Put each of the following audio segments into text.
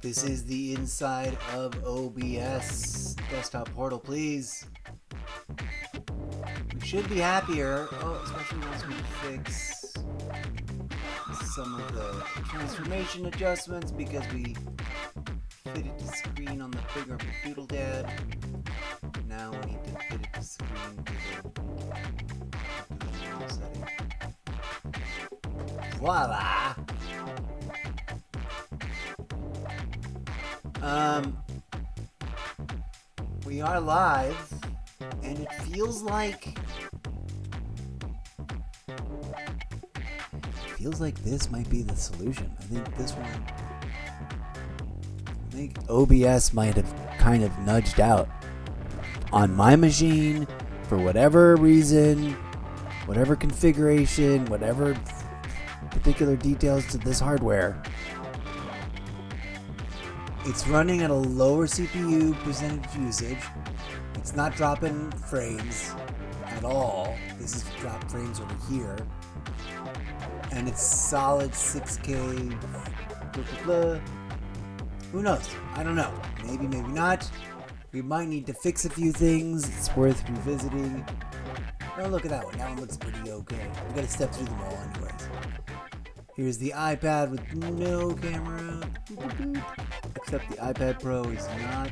This is the inside of OBS. Desktop portal, please. We should be happier. Oh, especially once we fix some of the transformation adjustments because we fitted the screen on the bigger doodle dad. Now we need to fit it to screen to the normal setting. Voila! We are live, and it feels like this might be the solution. I think OBS might have kind of nudged out on my machine for whatever reason, whatever configuration, whatever particular details to this hardware. It's running at a lower CPU percentage usage. It's not dropping frames at all. This is drop frames over here. And it's solid 6K. Blah, blah, blah. Who knows? I don't know. Maybe, maybe not. We might need to fix a few things. It's worth revisiting. Oh, look at that one. That one looks pretty okay. We gotta step through them all anyways. Here's the iPad with no camera. Except the iPad Pro is not.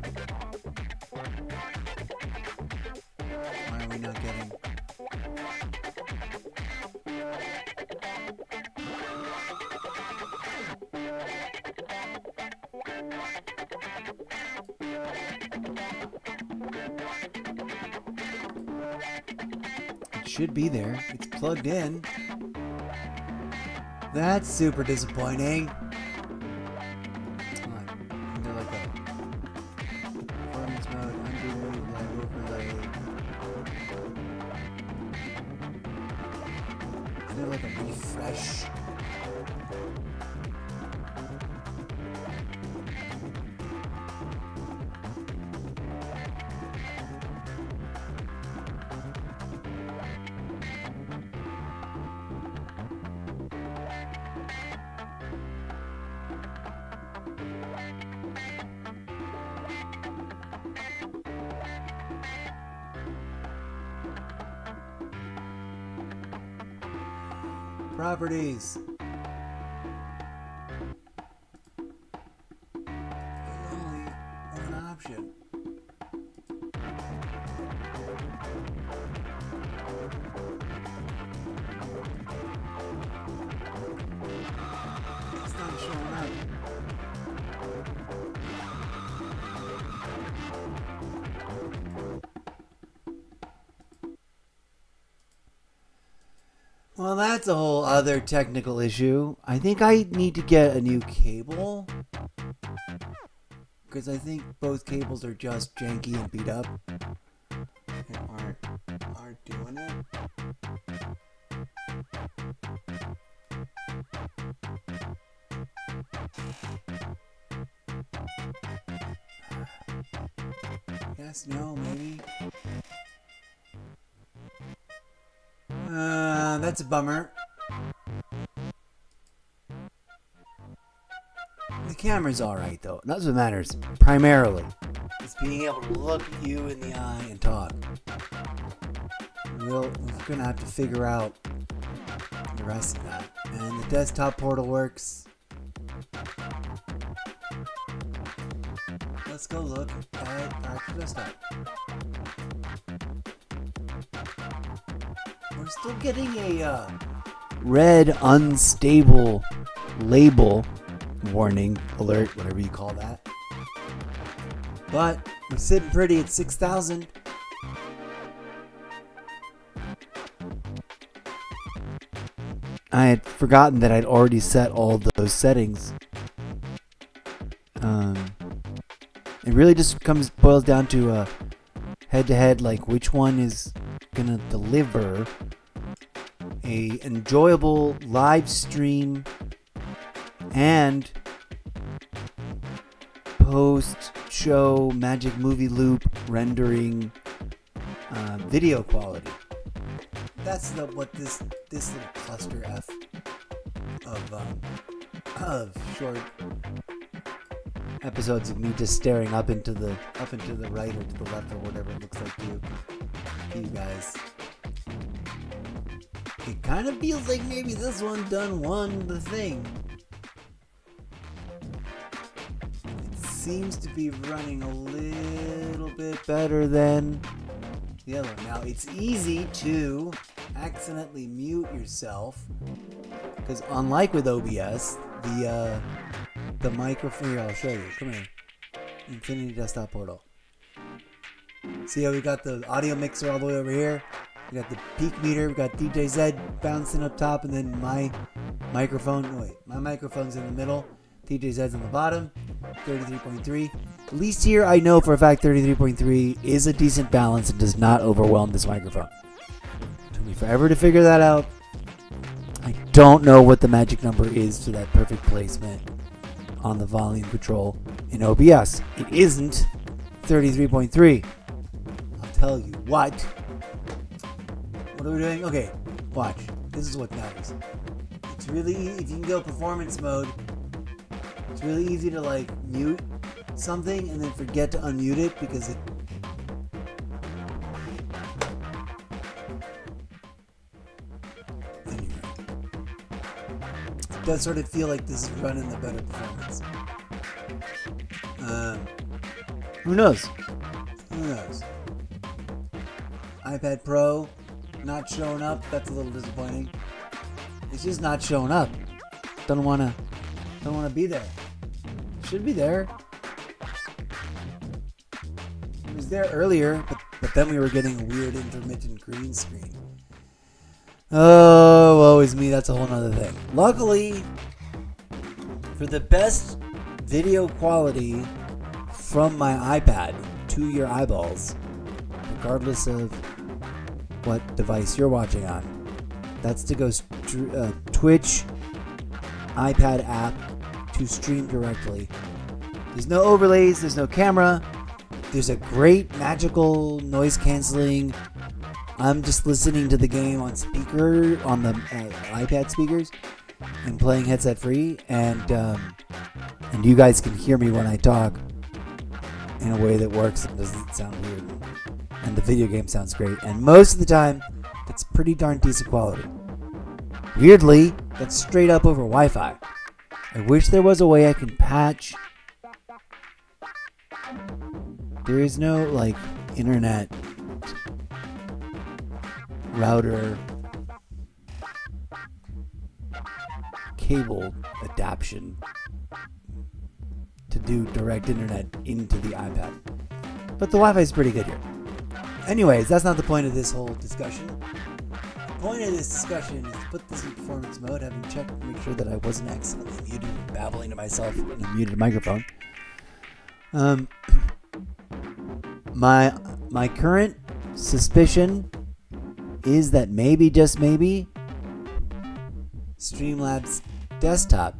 Why are we not getting? It should be there. It's plugged in. That's super disappointing. Like a refresh. Properties. There's only one option. It's not showing up. Well, that's a whole other technical issue. I think I need to get a new cable. Because I think both cables are just janky and beat up. And aren't doing it. Yes, no, maybe. That's a bummer. The camera's alright though. That's what matters. Primarily. It's being able to look at you in the eye and talk. We're gonna have to figure out the rest of that. And the desktop portal works. Let's go look at our desktop. We're still getting a red unstable label warning, alert, whatever you call that. But we're sitting pretty at 6,000. I had forgotten that I'd already set all those settings. It really just boils down to head-to-head, like which one is gonna deliver a enjoyable live stream and post-show magic movie loop rendering video quality. That's what this little cluster F of short episodes of me just staring up into the right or to the left or whatever it looks like to you guys. It kind of feels like maybe this one done won the thing. It seems to be running a little bit better than the other one. Now, it's easy to accidentally mute yourself because unlike with OBS, the microphone, here, I'll show you. Come here. Infinity Desktop Portal. See how we got the audio mixer all the way over here? We got the peak meter, we got DJ Z bouncing up top, and then my microphone. Wait, my microphone's in the middle. DJ Z's on the bottom. 33.3. At least here I know for a fact 33.3 is a decent balance and does not overwhelm this microphone. It took me forever to figure that out. I don't know what the magic number is for that perfect placement on the volume control in OBS. It isn't 33.3. I'll tell you what. What are we doing? Okay, watch. This is what matters. It's really if you can go performance mode, it's really easy to like mute something and then forget to unmute it because it does sort of feel like this is running the better performance. Who knows? Who knows? iPad Pro not showing up. That's a little disappointing. It's just not showing up. Don't wanna be there. Should be there. It was there earlier, but then we were getting a weird intermittent green screen. Oh, woe is me. That's a whole nother thing. Luckily, for the best video quality from my iPad to your eyeballs, regardless of what device you're watching on, that's to go Twitch iPad app to stream directly. There's no overlays, there's no camera, there's a great magical noise canceling. I'm just listening to the game on speaker on the iPad speakers and playing headset free, and you guys can hear me when I talk in a way that works and doesn't sound weird. And the video game sounds great, and most of the time, that's pretty darn decent quality. Weirdly, that's straight up over Wi-Fi. I wish there was a way I can patch. There is no like internet router cable adaptation to do direct internet into the iPad. But the Wi-Fi is pretty good here. Anyways, that's not the point of this whole discussion. The point of this discussion is to put this in performance mode, having checked to make sure that I wasn't accidentally muted and babbling to myself in a muted microphone. My current suspicion is that maybe, just maybe, Streamlabs Desktop,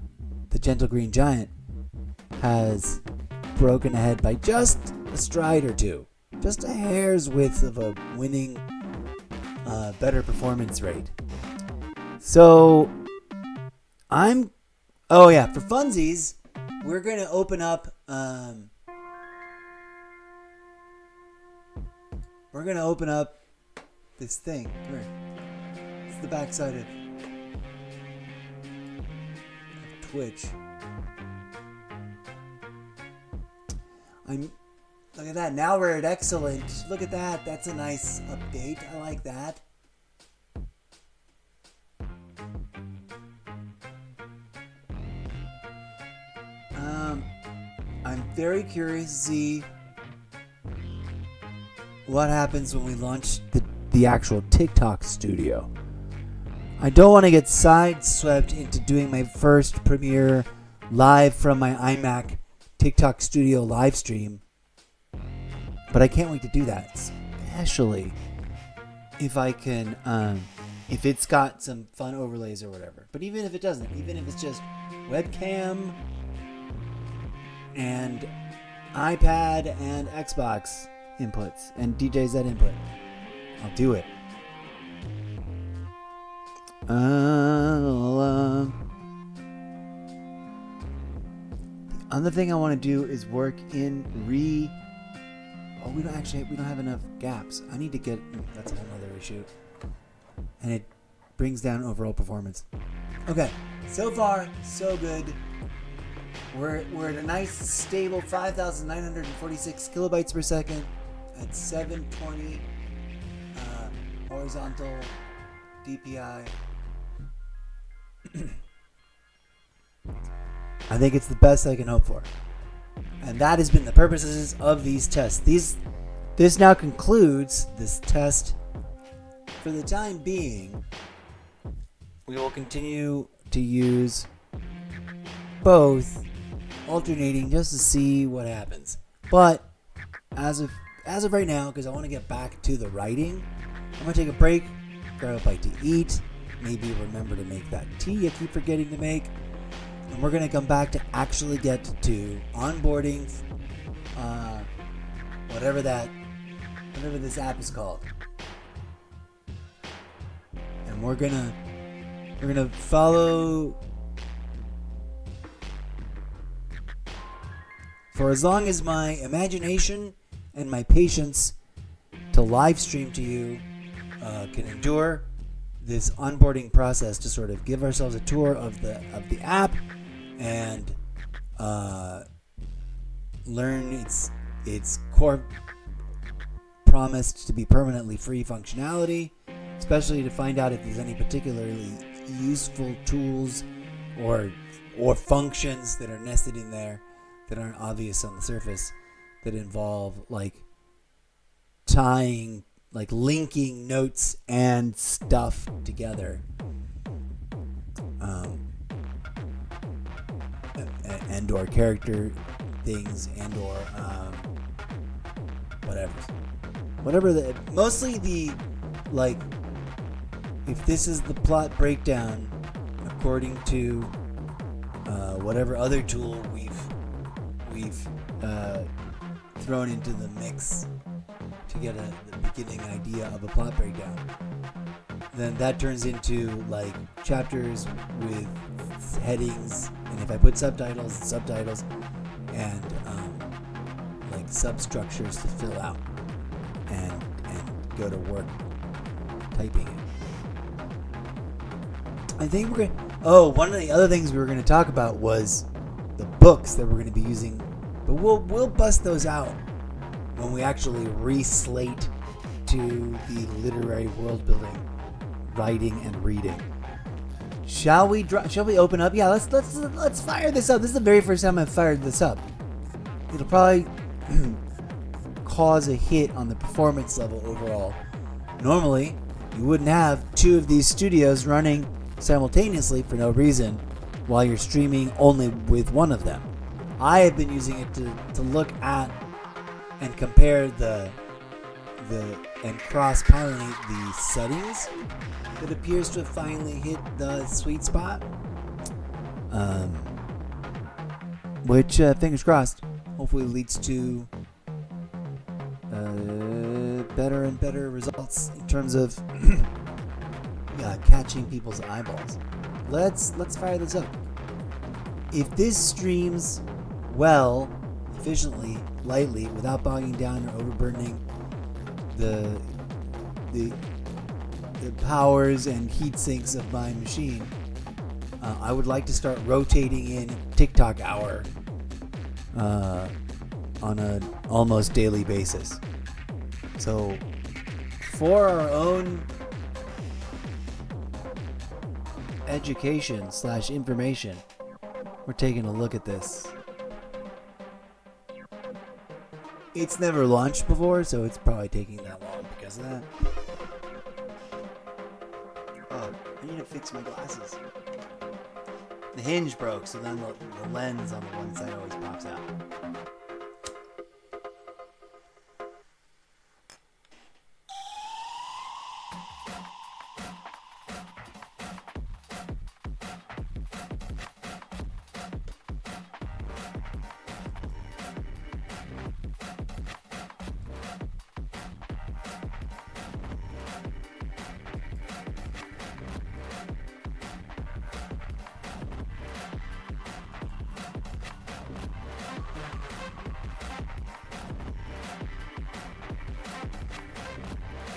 the Gentle Green Giant, has broken ahead by just a stride or two. Just a hair's width of a winning better performance rate. So, oh yeah, for funsies, we're going to open up, this thing. Come here. It's the backside of Twitch. Look at that. Now we're at excellent. Look at that. That's a nice update. I like that. I'm very curious to see what happens when we launch the actual TikTok studio. I don't want to get sideswept into doing my first premiere live from my iMac TikTok studio live stream, but I can't wait to do that, especially if I can, if it's got some fun overlays or whatever. But even if it doesn't, even if it's just webcam and iPad and Xbox inputs and DJZ input, I'll do it. The Another thing I want to do is work in Oh, we don't have enough gaps. I need to get. That's a whole other issue. And it brings down overall performance. Okay, so far so good. We're at a nice stable 5,946 kilobytes per second at 720 horizontal DPI. I think it's the best I can hope for. And that has been the purposes of these tests. This now concludes this test. For the time being, we will continue to use both, alternating just to see what happens. But as of right now, because I want to get back to the writing, I'm going to take a break, grab a bite to eat, maybe remember to make that tea I keep forgetting to make. And we're going to come back to actually get to onboarding, whatever this app is called. And we're gonna follow for as long as my imagination and my patience to live stream to you can endure this onboarding process, to sort of give ourselves a tour of the app and learn its core promised to be permanently free functionality, especially to find out if there's any particularly useful tools or functions that are nested in there that aren't obvious on the surface, that involve linking notes and stuff together, and or character things, and or whatever mostly the if this is the plot breakdown according to whatever other tool we've thrown into the mix to get the beginning idea of a plot breakdown, then that turns into chapters with headings, and if I put subtitles and substructures to fill out and go to work typing it. I think we're gonna. One of the other things we were going to talk about was the books that we're going to be using, but we'll bust those out when we actually re-slate to the literary world building, writing and reading. Shall we open up? Yeah, let's fire this up. This is the very first time I've fired this up. It'll probably cause a hit on the performance level overall. Normally, you wouldn't have two of these studios running simultaneously for no reason while you're streaming only with one of them. I have been using it to look at and compare and cross-pollinate the settings that appears to have finally hit the sweet spot. Which, fingers crossed, hopefully leads to better and better results in terms of catching people's eyeballs. Let's fire this up. If this streams well, efficiently, lightly, without bogging down or overburdening the powers and heat sinks of my machine, I would like to start rotating in TikTok hour on an almost daily basis. So for our own education/information, we're taking a look at this. It's never launched before, so it's probably taking that long because of that. Oh, I need to fix my glasses. The hinge broke, so then the lens on the one side always pops out.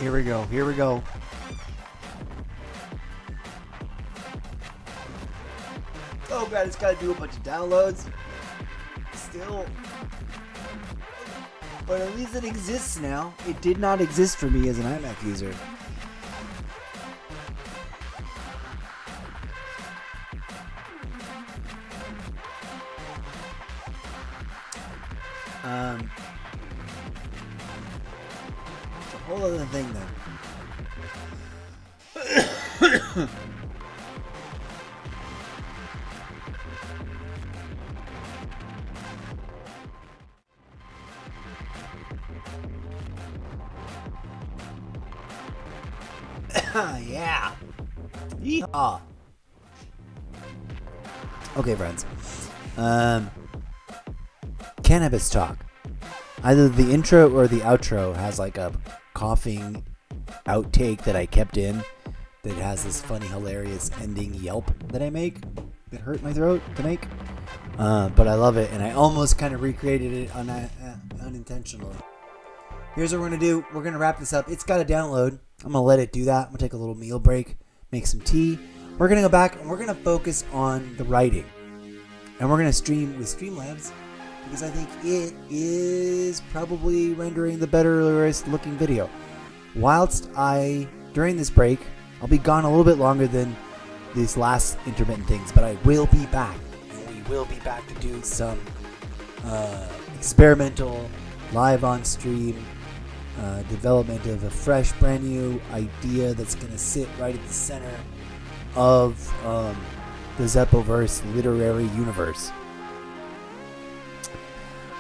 Here we go. Here we go. Oh god, it's got to do a bunch of downloads. Still. But at least it exists now. It did not exist for me as an iMac user. It's a whole other thing then. Yeah. Yeehaw. Okay, friends. Cannabis talk. Either the intro or the outro has like a coughing outtake that I kept in that has this funny, hilarious ending yelp that I make that hurt my throat to make. But I love it, and I almost kind of recreated it unintentionally. Here's what we're going to do. We're going to wrap this up. It's got to download. I'm going to let it do that. I'm going to take a little meal break, make some tea. We're going to go back, and we're going to focus on the writing. And we're going to stream with Streamlabs, because I think it is probably rendering the better looking video. During this break, I'll be gone a little bit longer than these last intermittent things, but I will be back. And we will be back to do some experimental, live on stream, development of a fresh, brand new idea that's going to sit right at the center of the Zeppoverse literary universe.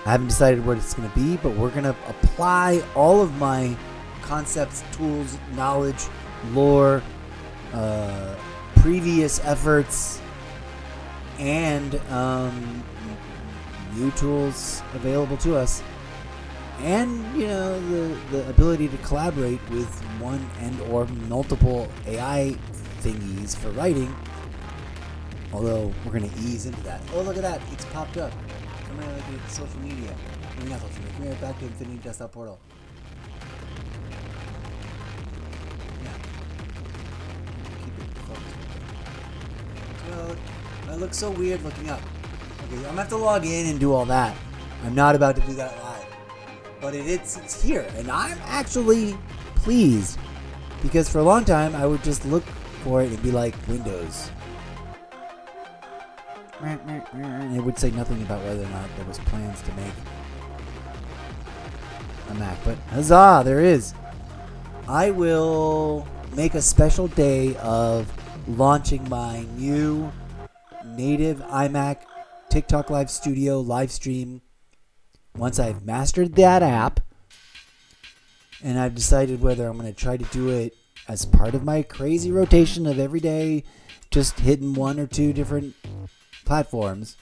I haven't decided what it's going to be, but we're going to apply all of my concepts, tools, knowledge, lore, previous efforts, and new tools available to us. And, the ability to collaborate with one and or multiple AI thingies for writing. Although, we're going to ease into that. Oh, look at that. It's popped up. Come here, look at social media. I mean, not social media. Come here, back to Infinity Desktop Portal. Yeah. Keep it focused. So, I look so weird looking up. Okay, I'm going to have to log in and do all that. I'm not about to do that live. But it's here, and I'm actually pleased, because for a long time I would just look for it and be like, Windows. And it would say nothing about whether or not there was plans to make a Mac. But huzzah, there is. I will make a special day of launching my new native iMac TikTok Live Studio live stream. Once I've mastered that app, and I've decided whether I'm going to try to do it as part of my crazy rotation of every day, just hitting one or two different platforms,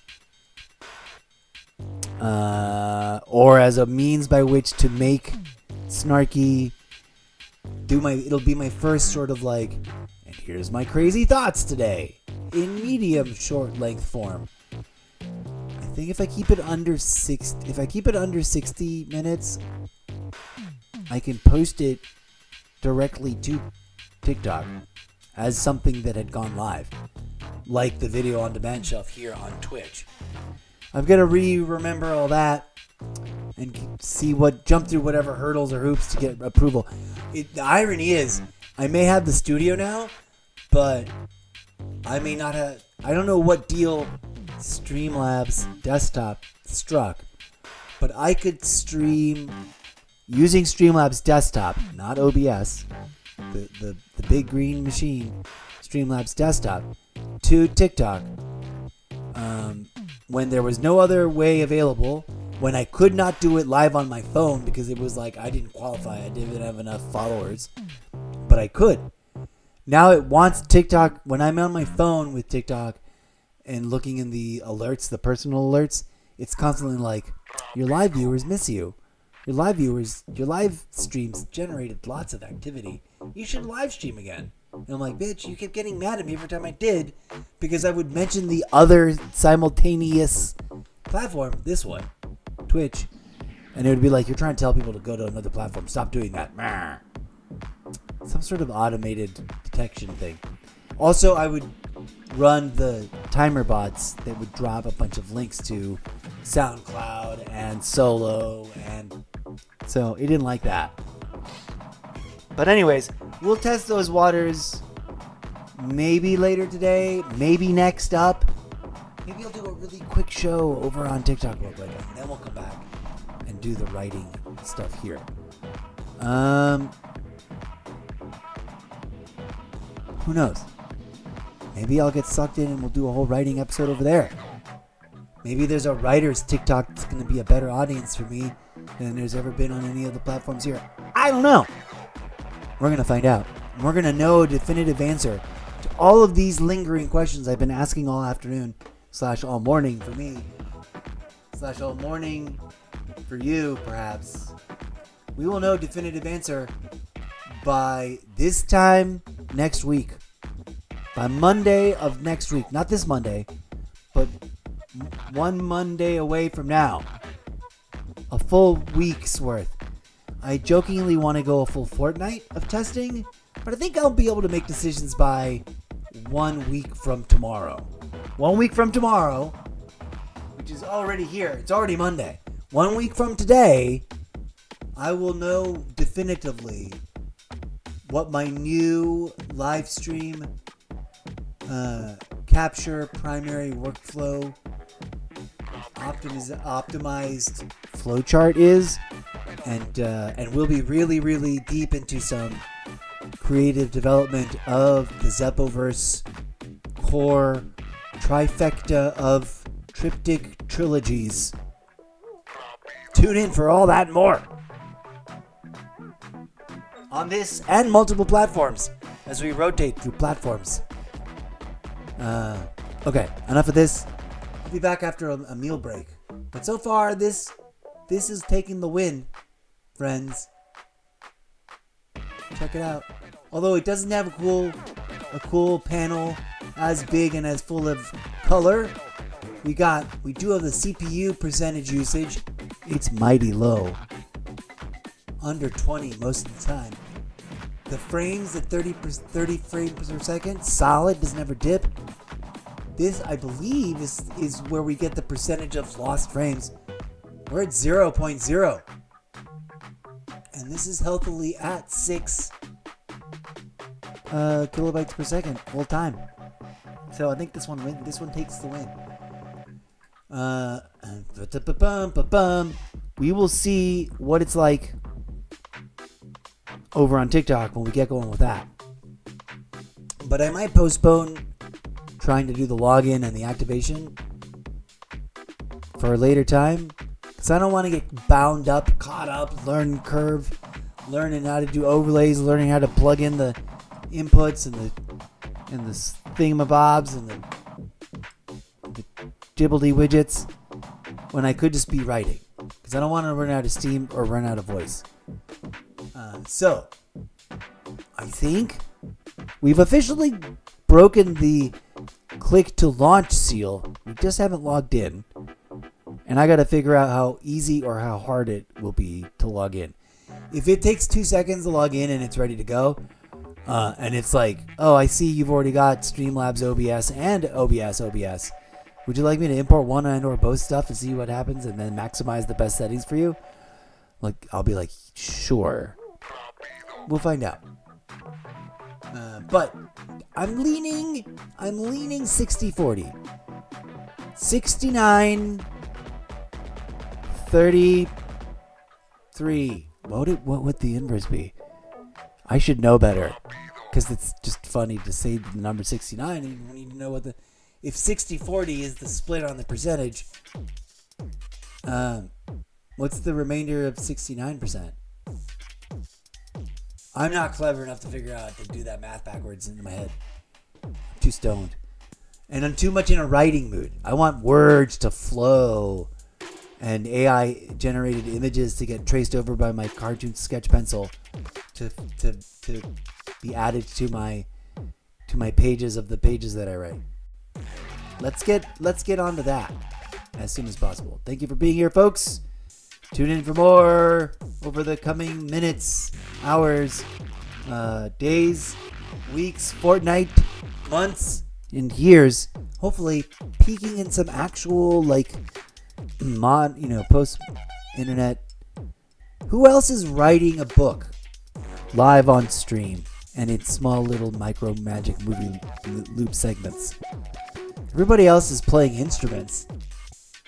or as a means by which to make snarky, it'll be my first sort of like, and here's my crazy thoughts today, in medium short length form. I think if I keep it under 60 minutes, I can post it directly to TikTok as something that had gone live, like the video on demand shelf here on Twitch. I've got to remember all that and jump through whatever hurdles or hoops to get approval. The irony is, I may have the studio now, but I may not have. I don't know what deal Streamlabs desktop struck, but I could stream using Streamlabs desktop, not OBS, the big green machine, Streamlabs desktop, to TikTok when there was no other way available, when I could not do it live on my phone because it was like I didn't qualify, I didn't have enough followers, but I could. Now it wants TikTok. When I'm on my phone with TikTok and looking in the alerts, the personal alerts, it's constantly like, your live viewers miss you. Your live streams generated lots of activity. You should live stream again. And I'm like, bitch, you kept getting mad at me every time I did because I would mention the other simultaneous platform, this one, Twitch, and it would be like, you're trying to tell people to go to another platform. Stop doing that. some sort of automated detection thing. Also, I would run the timer bots that would drop a bunch of links to SoundCloud and Solo, and so it didn't like that. But anyways, we'll test those waters maybe later today, maybe next up. Maybe I'll do a really quick show over on TikTok real quick, and then we'll come back and do the writing stuff here. Who knows? Maybe I'll get sucked in and we'll do a whole writing episode over there. Maybe there's a writer's TikTok that's going to be a better audience for me than there's ever been on any of the platforms here. I don't know. We're going to find out. We're going to know a definitive answer to all of these lingering questions I've been asking all afternoon / all morning for me / all morning for you, perhaps. We will know a definitive answer by this time next week. By Monday of next week. Not this Monday, but one Monday away from now. A full week's worth. I jokingly want to go a full fortnight of testing, but I think I'll be able to make decisions by 1 week from tomorrow. 1 week from tomorrow, which is already here. It's already Monday. 1 week from today, I will know definitively what my new live stream capture primary workflow optimized flowchart is, and we'll be really deep into some creative development of the Zeppoverse core trifecta of triptych trilogies. Tune in for all that and more on this and multiple platforms as we rotate through platforms. Okay, enough of this. I'll be back after a meal break. But so far, this is taking the win, friends. Check it out. Although it doesn't have a cool panel as big and as full of color, we do have the CPU percentage usage. It's mighty low. Under 20 most of the time. The frames at 30 frames per second, solid, doesn't ever dip. This, I believe, is where we get the percentage of lost frames. We're at 0.0. And this is healthily at 6 kilobytes per second full time. So I think this one takes the win. We will see what it's like over on TikTok when we get going with that. But I might postpone trying to do the login and the activation for a later time, because I don't want to get bound up, caught up, learning curve, learning how to do overlays, learning how to plug in the inputs and the thingamabobs and the Ghibli widgets when I could just be writing, because I don't want to run out of steam or run out of voice. So I think we've officially broken the click to launch seal. We just haven't logged in, and I got to figure out how easy or how hard it will be to log in. If it takes 2 seconds to log in and it's ready to go, and it's like, oh, I see you've already got Streamlabs OBS and OBS. Would you like me to import one and or both stuff to see what happens and then maximize the best settings for you? Like, I'll be like, sure. We'll find out. But I'm leaning 60-40. 69 33. What would the inverse be? I should know better, because it's just funny to say the number 69 and you need to know what if 60-40 is the split on the percentage. What's the remainder of 69%? I'm not clever enough to figure out to do that math backwards into my head. I'm too stoned. And I'm too much in a writing mood. I want words to flow and AI generated images to get traced over by my cartoon sketch pencil to be added to my pages of the pages that I write. Let's get onto that as soon as possible. Thank you for being here, folks. Tune in for more over the coming minutes, hours, days, weeks, fortnight, months, and years, hopefully peaking in some actual post-internet. Who else is writing a book live on stream and in small little micro magic movie loop segments? Everybody else is playing instruments.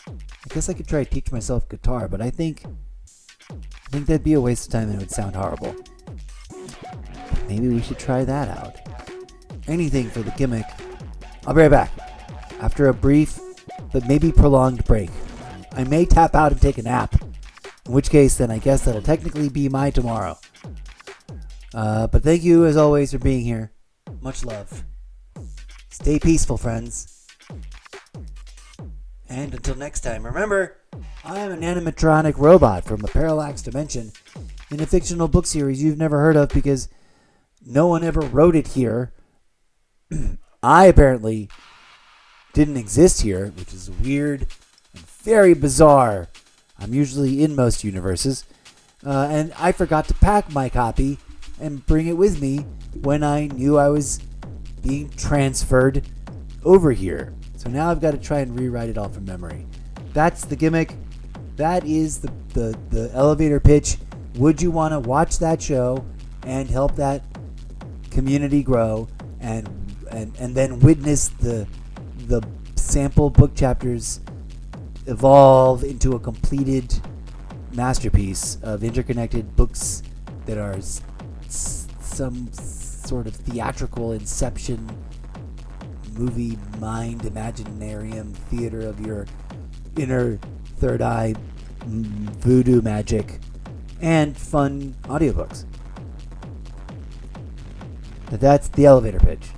I guess I could try to teach myself guitar, but I think that'd be a waste of time and it would sound horrible. Maybe we should try that out. Anything for the gimmick. I'll be right back. After a brief, but maybe prolonged break. I may tap out and take a nap. In which case, then I guess that'll technically be my tomorrow. But thank you, as always, for being here. Much love. Stay peaceful, friends. And until next time, remember, I am an animatronic robot from a parallax dimension in a fictional book series you've never heard of because no one ever wrote it here. I apparently didn't exist here, which is weird and very bizarre. I'm usually in most universes. And I forgot to pack my copy and bring it with me when I knew I was being transferred over here. So now I've got to try and rewrite it all from memory. That's the gimmick. That is the elevator pitch. Would you want to watch that show and help that community grow and then witness the sample book chapters evolve into a completed masterpiece of interconnected books that are some sort of theatrical inception movie mind imaginarium theater of your inner third eye voodoo magic and fun audiobooks. That's the elevator pitch.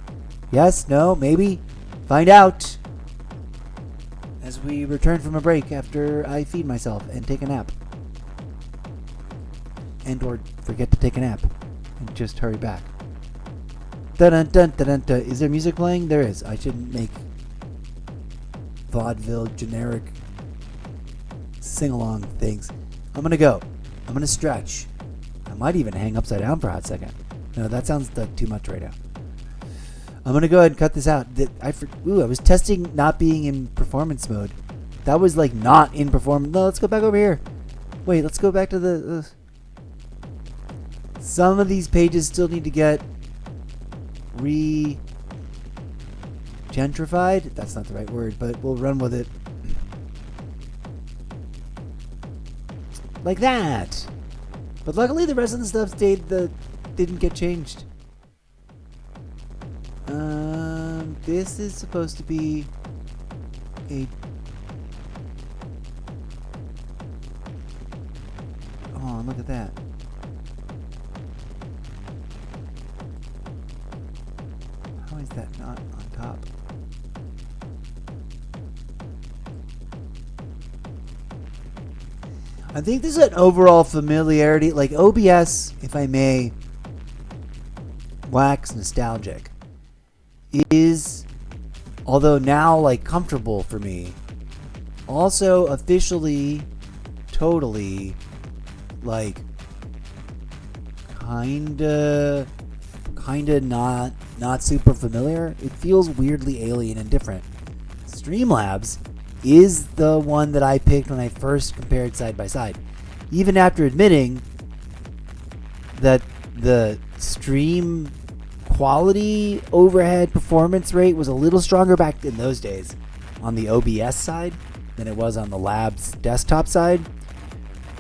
Yes? No? Maybe? Find out as we return from a break after I feed myself and take a nap. And or forget to take a nap and just hurry back. Dun dun dun dun. Is there music playing? There is. I shouldn't make vaudeville generic sing-along things. I'm gonna go. I'm gonna stretch. I might even hang upside down for a hot second. No, that sounds like too much right now. I'm gonna go ahead and cut this out. I was testing not being in performance mode. That was like not in performance. No, let's go back over here. Wait, let's go back to the. Some of these pages still need to get gentrified. That's not the right word, but we'll run with it. Like that. But luckily the rest of the stuff didn't get changed. This is supposed to be a... Oh, look at that. How is that not on top? I think there's an overall familiarity, like OBS, if I may wax nostalgic, is, although now like comfortable for me, also officially, totally, like kinda not super familiar. It feels weirdly alien and different. Streamlabs is the one that I picked when I first compared side by side, even after admitting that the stream quality overhead performance rate was a little stronger back in those days on the OBS side than it was on the Labs desktop side.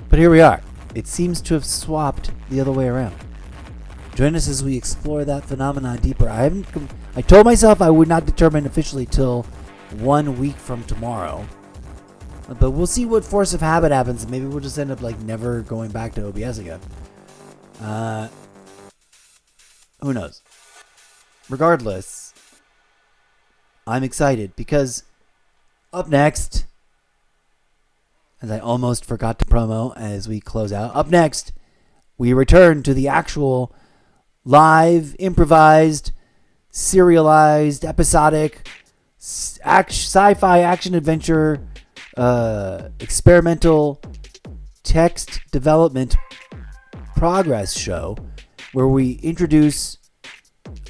But here we are. It seems to have swapped the other way around. Join us as we explore that phenomenon deeper. I told myself I would not determine officially till 1 week from tomorrow, but we'll see what force of habit happens. Maybe we'll just end up like never going back to OBS again. Who knows? Regardless, I'm excited because up next, as I almost forgot to promo as we close out, up next we return to the actual live, improvised, serialized, episodic sci-fi action adventure experimental text development progress show where we introduce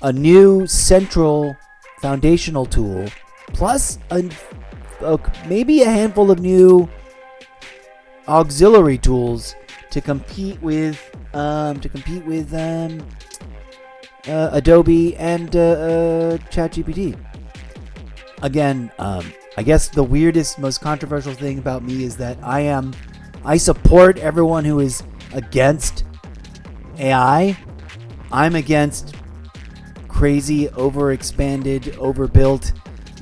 a new central foundational tool plus maybe a handful of new auxiliary tools to compete with Adobe and ChatGPT. Again, I guess the weirdest, most controversial thing about me is that I support everyone who is against AI. I'm against crazy, overexpanded, overbuilt,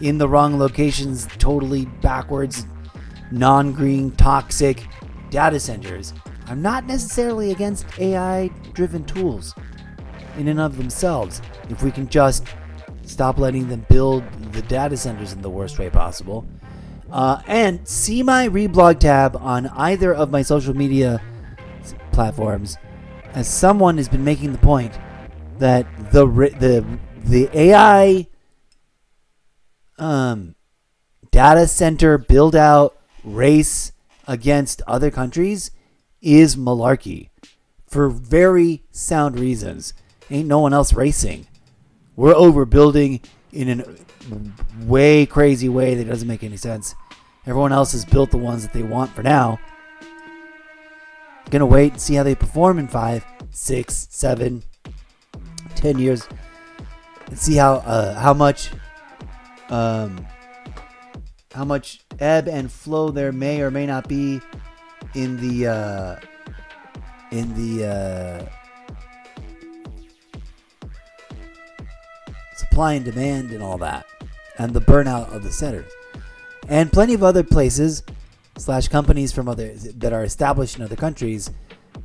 in the wrong locations, totally backwards, non-green, toxic data centers. I'm not necessarily against AI-driven tools in and of themselves, if we can just stop letting them build the data centers in the worst way possible. And see my reblog tab on either of my social media platforms, as someone has been making the point that the AI data center build out race against other countries is malarkey for very sound reasons. Ain't no one else racing. We're overbuilding in a way crazy way that doesn't make any sense. Everyone else has built the ones that they want for now. Gonna wait and see how they perform in 5, 6, 7, 10 years, and see how much ebb and flow there may or may not be in the supply and demand and all that, and the burnout of the centers. And plenty of other places / companies from others that are established in other countries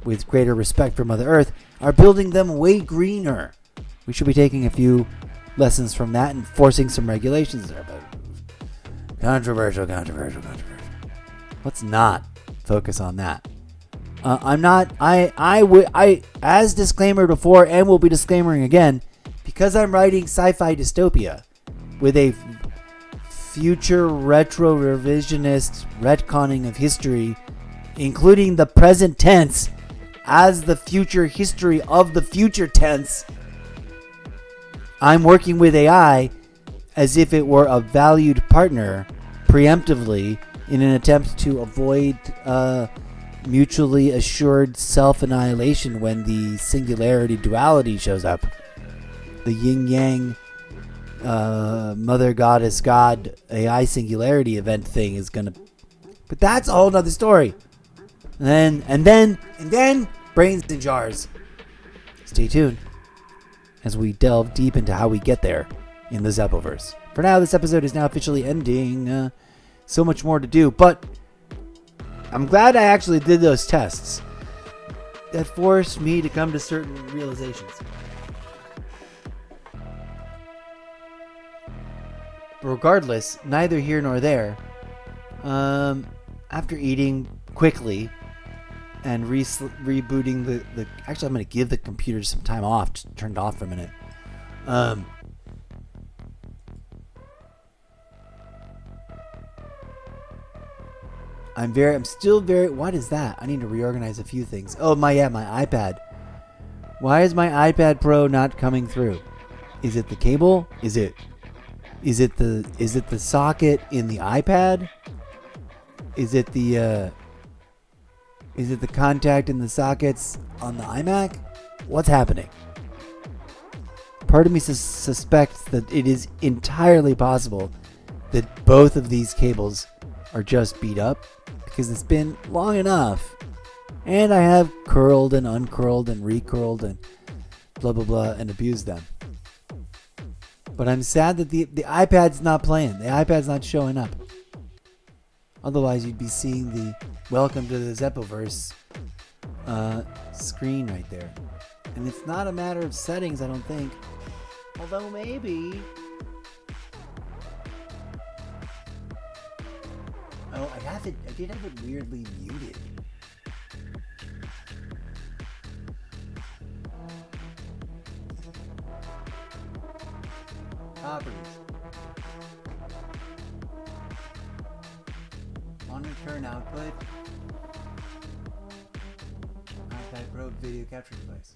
with greater respect for Mother Earth are building them way greener. We should be taking a few lessons from that and forcing some regulations there. But controversial. Let's not focus on that. I as disclaimer before and will be disclaimering again, because I'm writing sci-fi dystopia with a future retro revisionist retconning of history, including the present tense as the future history of the future tense. I'm working with AI as if it were a valued partner preemptively in an attempt to avoid mutually assured self-annihilation when the singularity duality shows up. The yin-yang mother goddess god AI singularity event thing is gonna, but that's a whole nother story. And then brains in jars. Stay tuned as we delve deep into how we get there in the Zeppoverse. For now, this episode is now officially ending. So much more to do, but I'm glad I actually did those tests. That forced me to come to certain realizations. Regardless, neither here nor there. After eating quickly and rebooting the actually, I'm going to give the computer some time off. Just turn it off for a minute. I'm still very. What is that? I need to reorganize a few things. Oh my iPad. Why is my iPad Pro not coming through? Is it the cable? Is it the socket in the iPad? Is it the contact in the sockets on the iMac? What's happening? Part of me suspects that it is entirely possible that both of these cables are just beat up, because it's been long enough and I have curled and uncurled and recurled and blah blah blah and abused them. But I'm sad that the iPad's not playing. The iPad's not showing up. Otherwise, you'd be seeing the welcome to the Zeppoverse screen right there. And it's not a matter of settings, I don't think. Although maybe. Oh, I did have it weirdly muted. Properties. Monitor and output. iPad Pro video capture device.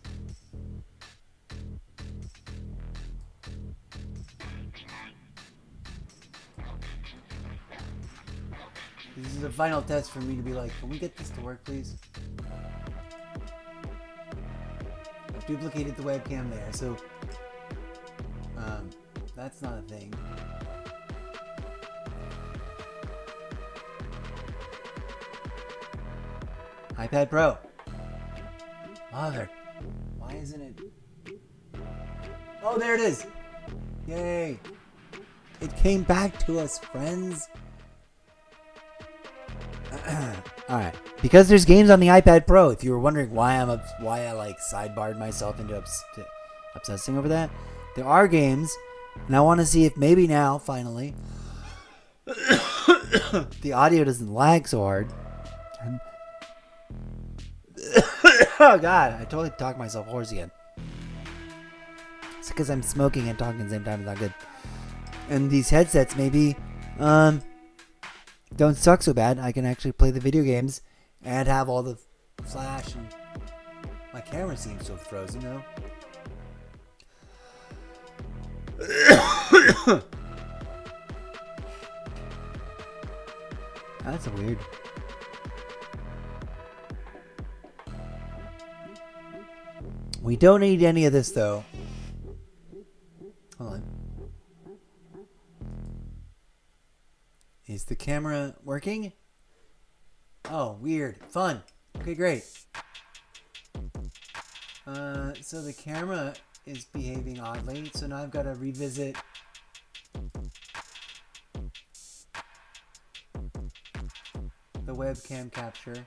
This is a final test for me to be like, can we get this to work, please? I've duplicated the webcam there, so that's not a thing. iPad Pro. Mother. Why isn't it? Oh, there it is. Yay. It came back to us, friends. Alright. Because there's games on the iPad Pro. If you were wondering why I like sidebarred myself into obsessing over that, there are games, and I want to see if maybe now, finally, the audio doesn't lag so hard. Oh god, I totally talked myself hoarse again. It's because I'm smoking and talking at the same time. It's not good. And these headsets maybe don't suck so bad. I can actually play the video games and have all the flash, and my camera seems so frozen though. That's weird. We don't need any of this though. Hold on. Is the camera working? Oh, weird. Fun. Okay, great. So the camera is behaving oddly, so now I've got to revisit the webcam capture.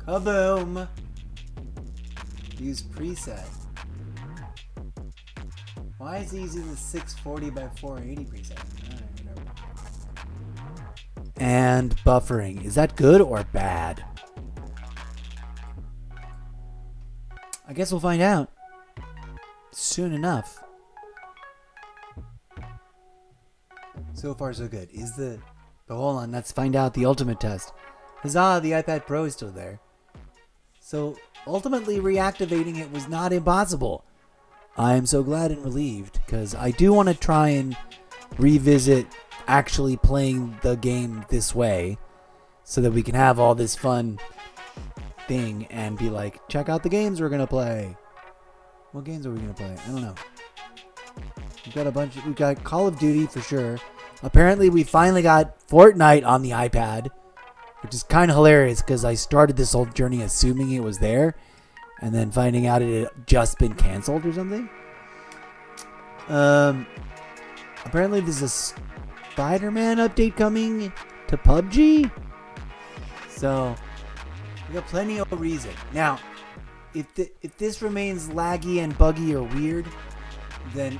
Kaboom! Use preset. Why is he using the 640 by 480 preset? And buffering. Is that good or bad? I guess we'll find out soon enough. So far so good. Is the... But hold on, let's find out the ultimate test. Huzzah, the iPad Pro is still there. So ultimately reactivating it was not impossible. I am so glad and relieved because I do want to try and revisit actually playing the game this way so that we can have all this fun thing and be like, check out the games we're going to play. What games are we going to play? I don't know. We've got Call of Duty for sure. Apparently we finally got Fortnite on the iPad, which is kind of hilarious because I started this whole journey assuming it was there and then finding out it had just been canceled or something. Apparently there's a Spider-Man update coming to PUBG. So we got plenty of reason. Now, if this remains laggy and buggy or weird, then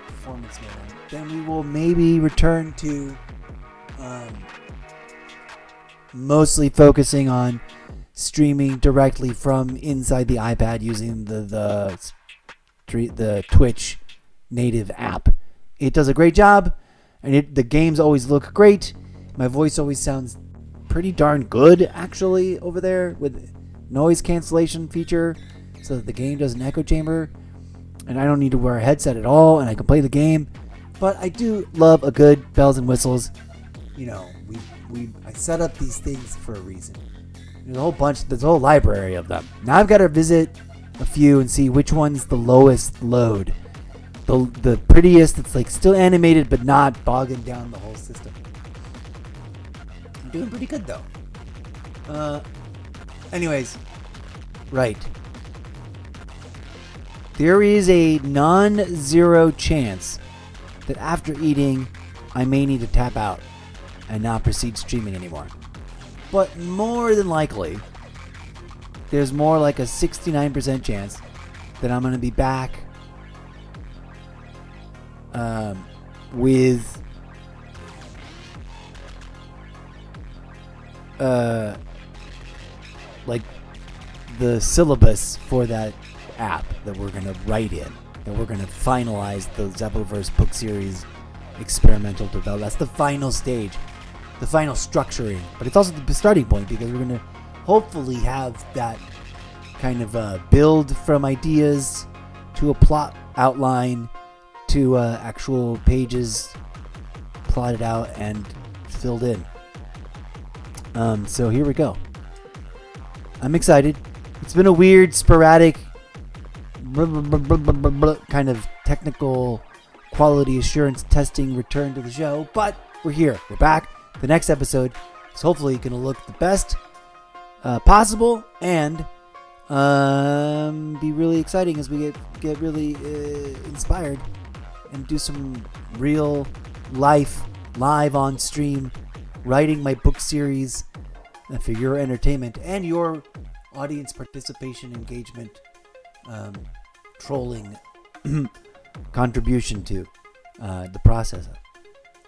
performance mode, then we will maybe return to mostly focusing on streaming directly from inside the iPad using the Twitch native app. It does a great job, and the games always look great. My voice always sounds pretty darn good, actually, over there with noise cancellation feature, so that the game doesn't echo chamber, and I don't need to wear a headset at all, and I can play the game. But I do love a good bells and whistles. You know, I set up these things for a reason. There's a whole bunch. There's a whole library of them. Now I've got to visit a few and see which one's the lowest load. The prettiest that's like still animated but not bogging down the whole system. I'm doing pretty good though. Anyways, right. There is a non-zero chance that after eating, I may need to tap out and not proceed streaming anymore. But more than likely, there's more like a 69% chance that I'm going to be back with like the syllabus for that app that we're going to write in. that we're going to finalize the Zeppelverse book series experimental development. That's the final stage, the final structuring. But it's also the starting point, because we're going to hopefully have that kind of build from ideas to a plot outline to actual pages plotted out and filled in. So here we go. I'm excited. It's been a weird, sporadic, kind of technical quality assurance testing return to the show, but we're here. We're back. The next episode is hopefully going to look the best possible and be really exciting as we get really inspired and do some real live on stream writing my book series for your entertainment and your audience participation, engagement, trolling, contribution to the process.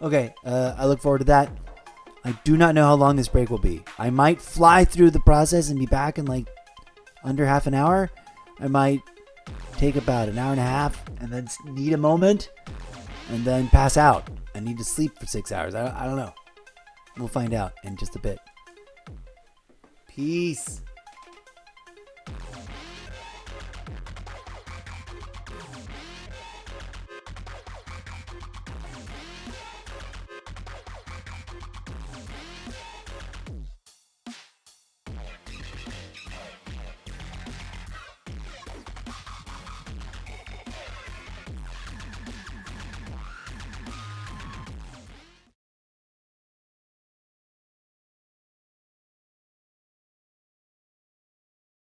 Okay, I look forward to that. I do not know how long this break will be. I might fly through the process and be back in like under half an hour. I might take about an hour and a half and then need a moment and then pass out. I need to sleep for 6 hours. I don't know. We'll find out in just a bit. Peace.